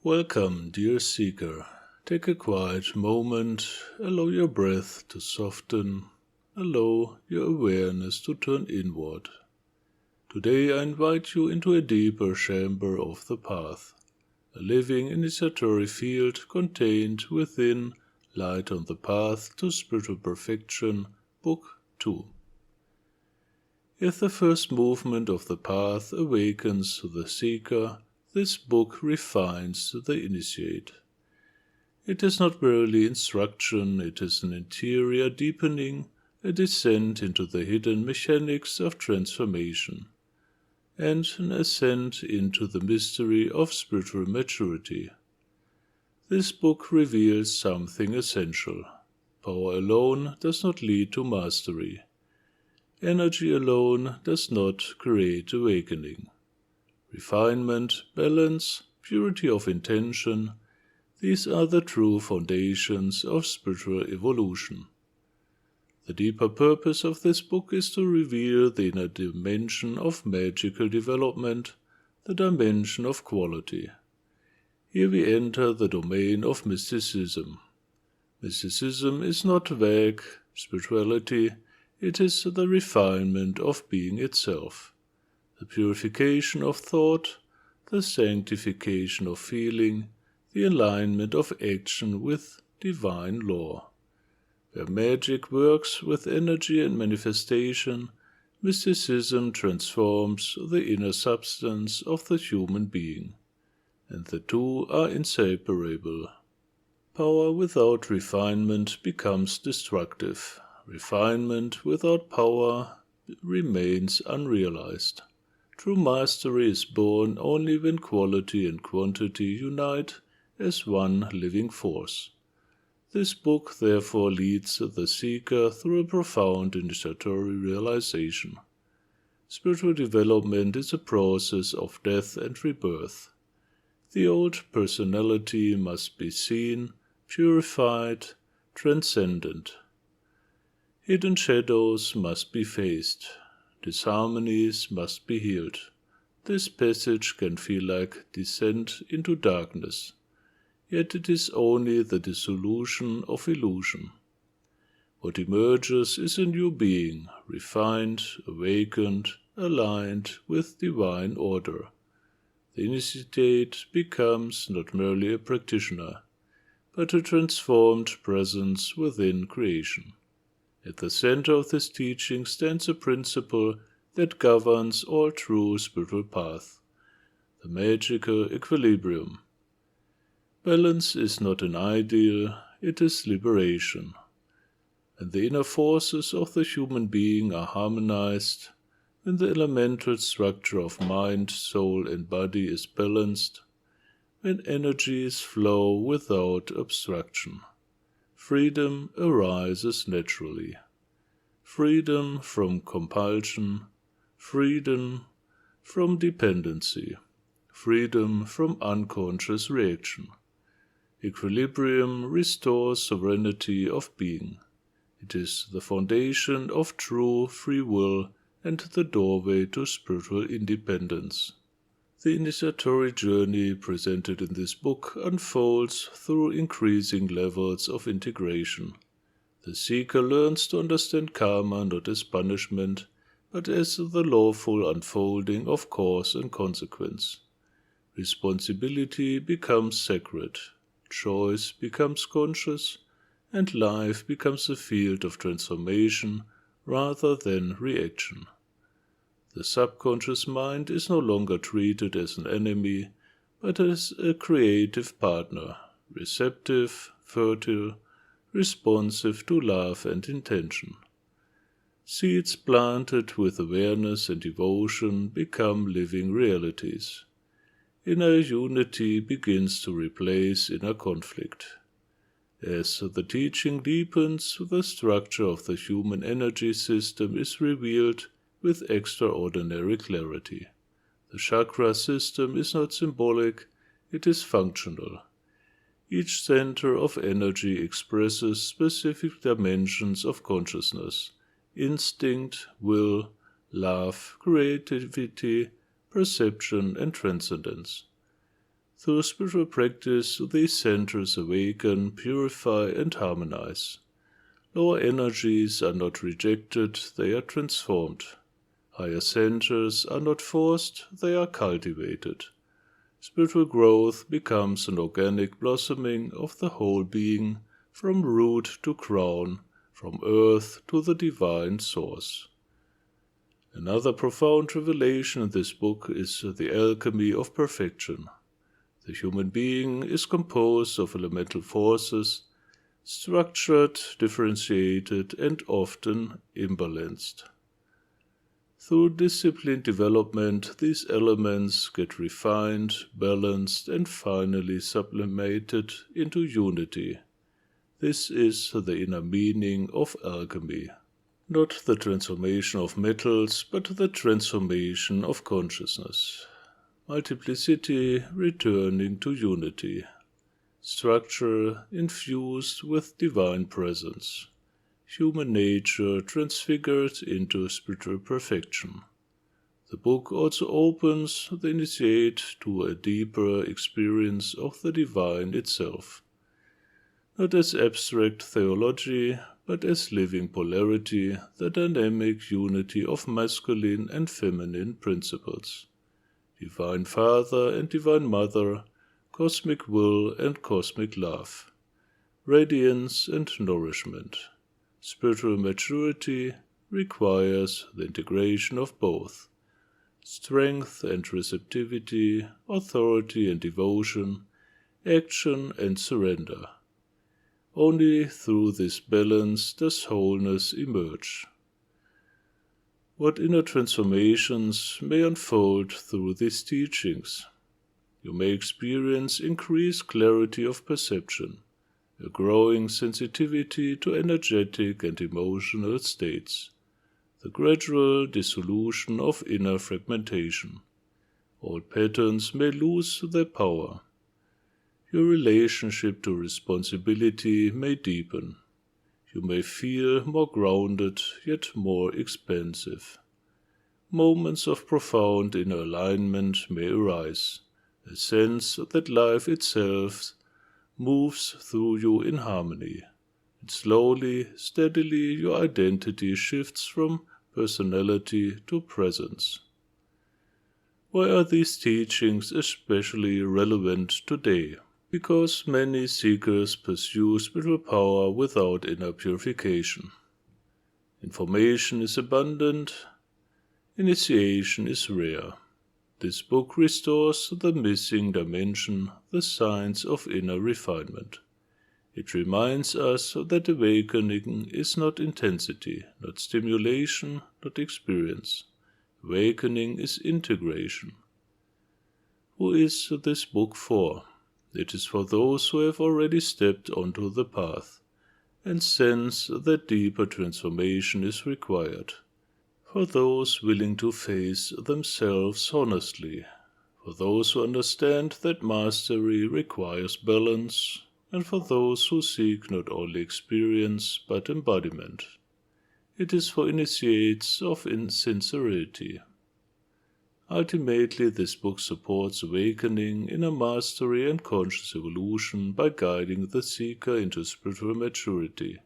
Welcome, dear seeker. Take a quiet moment, allow your breath to soften, allow your awareness to turn inward. Today I invite you into a deeper chamber of the path, a living initiatory field contained within Light on the Path to Spiritual Perfection, Book 2. If the first movement of the path awakens the seeker, this book refines the initiate. It is not merely instruction, it is an interior deepening, a descent into the hidden mechanics of transformation, and an ascent into the mystery of spiritual maturity. This book reveals something essential. Power alone does not lead to mastery. Energy alone does not create awakening. Refinement, balance, purity of intention, these are the true foundations of spiritual evolution. The deeper purpose of this book is to reveal the inner dimension of magical development, the dimension of quality. Here we enter the domain of mysticism. Mysticism is not vague spirituality, it is the refinement of being itself, the purification of thought, the sanctification of feeling, the alignment of action with divine law. Where magic works with energy and manifestation, mysticism transforms the inner substance of the human being, and the two are inseparable. Power without refinement becomes destructive. Refinement without power remains unrealized. True mastery is born only when quality and quantity unite as one living force. This book therefore leads the seeker through a profound initiatory realization. Spiritual development is a process of death and rebirth. The old personality must be seen, purified, transcendent. Hidden shadows must be faced. Disharmonies must be healed. This passage can feel like descent into darkness, yet it is only the dissolution of illusion. What emerges is a new being, refined, awakened, aligned with divine order. The initiate becomes not merely a practitioner, but a transformed presence within creation. At the center of this teaching stands a principle that governs all true spiritual paths, the magical equilibrium. Balance is not an ideal, it is liberation. When the inner forces of the human being are harmonized, when the elemental structure of mind, soul, and body is balanced, when energies flow without obstruction, freedom arises naturally. Freedom from compulsion, freedom from dependency, freedom from unconscious reaction. Equilibrium restores sovereignty of being. It is the foundation of true free will and the doorway to spiritual independence. The initiatory journey presented in this book unfolds through increasing levels of integration. The seeker learns to understand karma not as punishment, but as the lawful unfolding of cause and consequence. Responsibility becomes sacred, choice becomes conscious, and life becomes a field of transformation rather than reaction. The subconscious mind is no longer treated as an enemy, but as a creative partner, receptive, fertile, responsive to love and intention. Seeds planted with awareness and devotion become living realities. Inner unity begins to replace inner conflict. As the teaching deepens, the structure of the human energy system is revealed with extraordinary clarity. The chakra system is not symbolic, it is functional. Each center of energy expresses specific dimensions of consciousness: instinct, will, love, creativity, perception, and transcendence. Through spiritual practice, these centers awaken, purify, and harmonize. Lower energies are not rejected, they are transformed. Higher centers are not forced, they are cultivated. Spiritual growth becomes an organic blossoming of the whole being, from root to crown, from earth to the divine source. Another profound revelation in this book is the alchemy of perfection. The human being is composed of elemental forces, structured, differentiated, and often imbalanced. Through disciplined development, these elements get refined, balanced, and finally sublimated into unity. This is the inner meaning of alchemy. Not the transformation of metals, but the transformation of consciousness. Multiplicity returning to unity. Structure infused with divine presence. Human nature transfigured into spiritual perfection. The book also opens the initiate to a deeper experience of the divine itself, not as abstract theology, but as living polarity, the dynamic unity of masculine and feminine principles. Divine Father and Divine Mother, cosmic will and cosmic love, radiance and nourishment. Spiritual maturity requires the integration of both, strength and receptivity, authority and devotion, action and surrender. Only through this balance does wholeness emerge. What inner transformations may unfold through these teachings? You may experience increased clarity of perception, a growing sensitivity to energetic and emotional states, the gradual dissolution of inner fragmentation. Old patterns may lose their power. Your relationship to responsibility may deepen. You may feel more grounded, yet more expansive. Moments of profound inner alignment may arise, a sense that life itself moves through you in harmony, and slowly, steadily your identity shifts from personality to presence. Why are these teachings especially relevant today? Because many seekers pursue spiritual power without inner purification. Information is abundant, initiation is rare. This book restores the missing dimension, the science of inner refinement. It reminds us that awakening is not intensity, not stimulation, not experience. Awakening is integration. Who is this book for? It is for those who have already stepped onto the path and sense that deeper transformation is required. For those willing to face themselves honestly. For those who understand that mastery requires balance, and for those who seek not only experience but embodiment. It is for initiates of insincerity. Ultimately, this book supports awakening, inner mastery, and conscious evolution by guiding the seeker into spiritual maturity.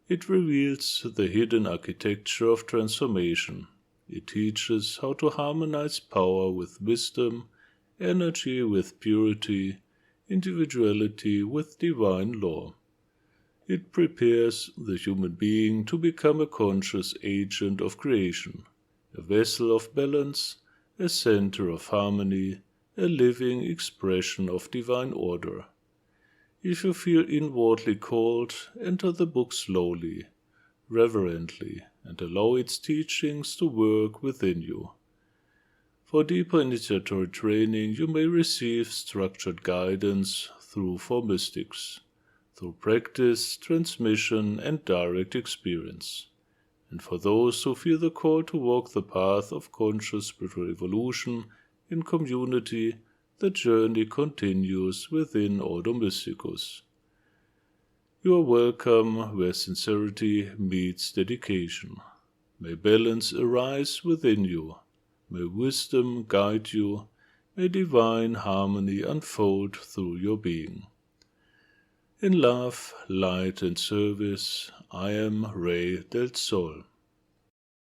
It reveals the hidden architecture of transformation. It teaches how to harmonize power with wisdom, energy with purity, individuality with divine law. It prepares the human being to become a conscious agent of creation, a vessel of balance, a center of harmony, a living expression of divine order. If you feel inwardly called, enter the book slowly, reverently, and allow its teachings to work within you. For deeper initiatory training, you may receive structured guidance through four mystics, through practice, transmission, and direct experience. And for those who feel the call to walk the path of conscious spiritual evolution in community, the journey continues within Ordo Mysticus. You are welcome where sincerity meets dedication. May balance arise within you. May wisdom guide you. May divine harmony unfold through your being. In love, light, and service, I am Rey del Sol.